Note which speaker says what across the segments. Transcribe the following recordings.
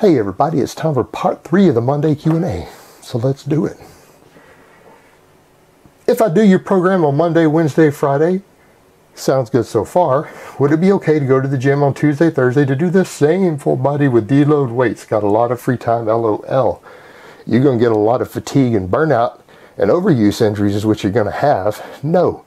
Speaker 1: Hey everybody, it's time for part 3 of the Monday Q&A, so let's do it. If I do your program on Monday, Wednesday, Friday, sounds good so far, would it be okay to go to the gym on Tuesday, Thursday to do the same full body with deload weights? Got a lot of free time, LOL. You're going to get a lot of fatigue and burnout and overuse injuries is what you're going to have. No.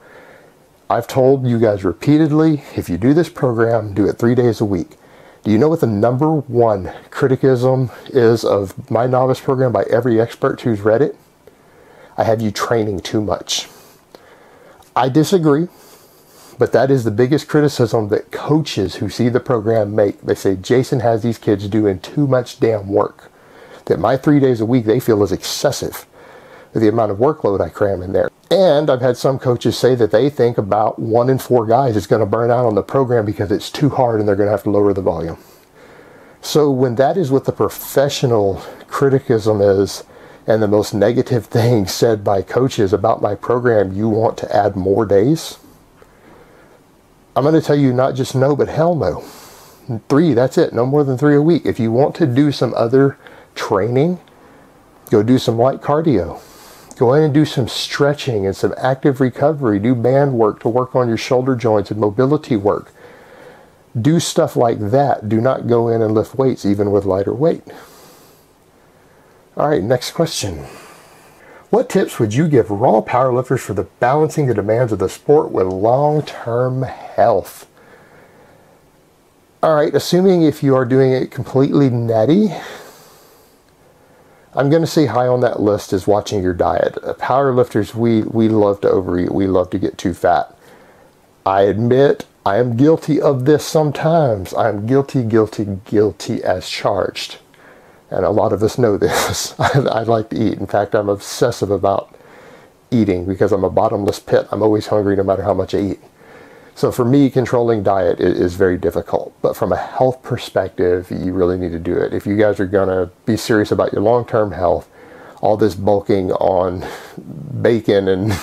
Speaker 1: I've told you guys repeatedly, if you do this program, do it 3 days a week. Do you know what the number one criticism is of my novice program by every expert who's read it? I have you training too much. I disagree, but that is the biggest criticism that coaches who see the program make. They say, Jason has these kids doing too much damn work. That my 3 days a week they feel is excessive, the amount of workload I cram in there. And I've had some coaches say that they think about 1 in 4 guys is going to burn out on the program because it's too hard and they're going to have to lower the volume. So when that is what the professional criticism is, and the most negative thing said by coaches about my program, you want to add more days? I'm going to tell you not just no, but hell no. 3, that's it. No more than 3 a week. If you want to do some other training, go do some light cardio. Go in and do some stretching and some active recovery. Do band work to work on your shoulder joints and mobility work. Do stuff like that. Do not go in and lift weights, even with lighter weight. All right, next question. What tips would you give raw powerlifters for the balancing the demands of the sport with long-term health? All right, assuming if you are doing it completely natty, I'm going to say high on that list is watching your diet. Powerlifters, we love to overeat. We love to get too fat. I admit I am guilty of this sometimes. I'm guilty as charged. And a lot of us know this. I like to eat. In fact, I'm obsessive about eating because I'm a bottomless pit. I'm always hungry no matter how much I eat. So for me, controlling diet is very difficult. But from a health perspective, you really need to do it. If you guys are going to be serious about your long-term health, all this bulking on bacon and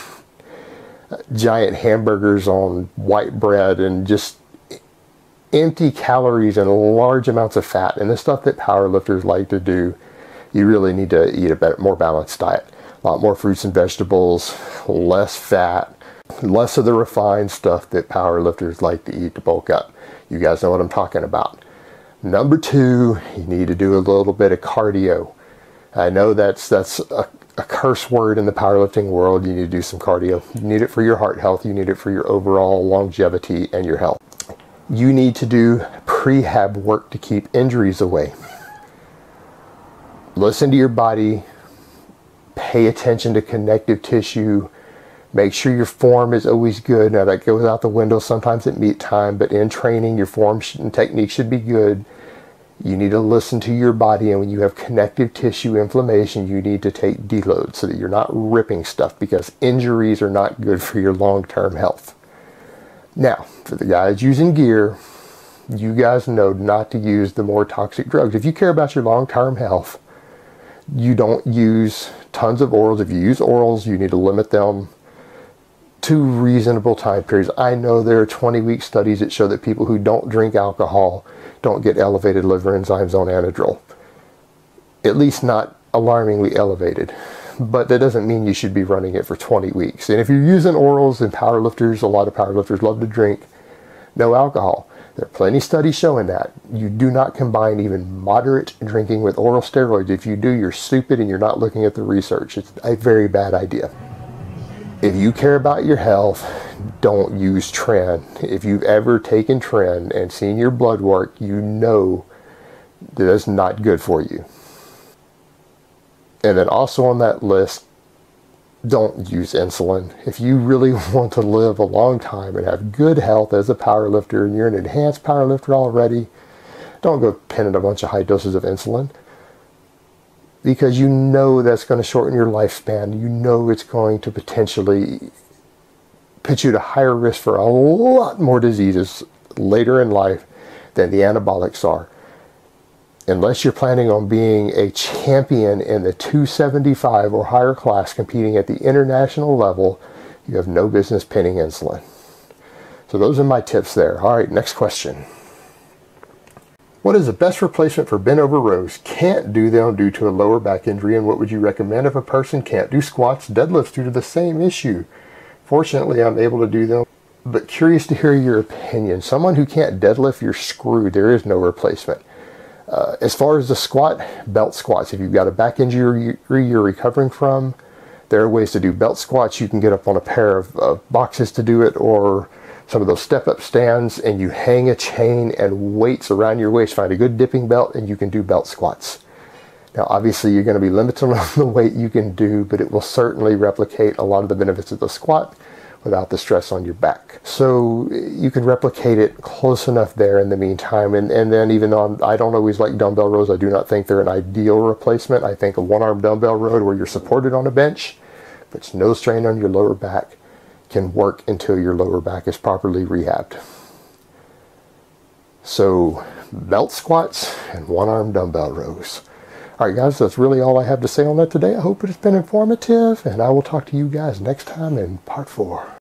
Speaker 1: giant hamburgers on white bread and just empty calories and large amounts of fat and the stuff that powerlifters like to do, you really need to eat a better, more balanced diet. A lot more fruits and vegetables, less fat, less of the refined stuff that powerlifters like to eat to bulk up. You guys know what I'm talking about. Number 2, you need to do a little bit of cardio. I know that's a curse word in the powerlifting world. You need to do some cardio. You need it for your heart health. You need it for your overall longevity and your health. You need to do prehab work to keep injuries away. Listen to your body. Pay attention to connective tissue. Make sure your form is always good. Now that goes out the window sometimes at meet time, but in training your form and technique should be good. You need to listen to your body, and when you have connective tissue inflammation, you need to take deload so that you're not ripping stuff, because injuries are not good for your long-term health. Now, for the guys using gear, you guys know not to use the more toxic drugs. If you care about your long-term health, you don't use tons of orals. If you use orals, you need to limit them to reasonable time periods. I know there are 20-week studies that show that people who don't drink alcohol don't get elevated liver enzymes on anadrol. At least not alarmingly elevated. But that doesn't mean you should be running it for 20 weeks. And if you're using orals, and powerlifters, a lot of powerlifters love to drink, no alcohol. There are plenty of studies showing that. You do not combine even moderate drinking with oral steroids. If you do, you're stupid and you're not looking at the research. It's a very bad idea. If you care about your health, don't use Tren. If you've ever taken Tren and seen your blood work, you know that it's not good for you. And then also on that list, don't use insulin. If you really want to live a long time and have good health as a powerlifter, and you're an enhanced powerlifter already, don't go pinning a bunch of high doses of insulin. Because you know that's going to shorten your lifespan. You know it's going to potentially put you at a higher risk for a lot more diseases later in life than the anabolics are. Unless you're planning on being a champion in the 275 or higher class competing at the international level, you have no business pinning insulin. So those are my tips there. All right, next question. What is the best replacement for bent over rows? Can't do them due to a lower back injury, and what would you recommend if a person can't do squats, deadlifts due to the same issue? Fortunately, I'm able to do them, but curious to hear your opinion. Someone who can't deadlift, you're screwed. There is no replacement. As far as the squat, belt squats. If you've got a back injury you're recovering from, there are ways to do belt squats. You can get up on a pair of boxes to do it, or some of those step-up stands, and you hang a chain and weights around your waist. Find a good dipping belt and you can do belt squats. Now obviously you're going to be limited on the weight you can do, but it will certainly replicate a lot of the benefits of the squat without the stress on your back. So you can replicate it close enough there in the meantime. And then even though I don't always like dumbbell rows, I do not think they're an ideal replacement. I think a one-arm dumbbell row where you're supported on a bench, but it's no strain on your lower back, can work until your lower back is properly rehabbed. So belt squats and one-arm dumbbell rows. All right, guys, that's really all I have to say on that today. I hope it has been informative, and I will talk to you guys next time in part 4.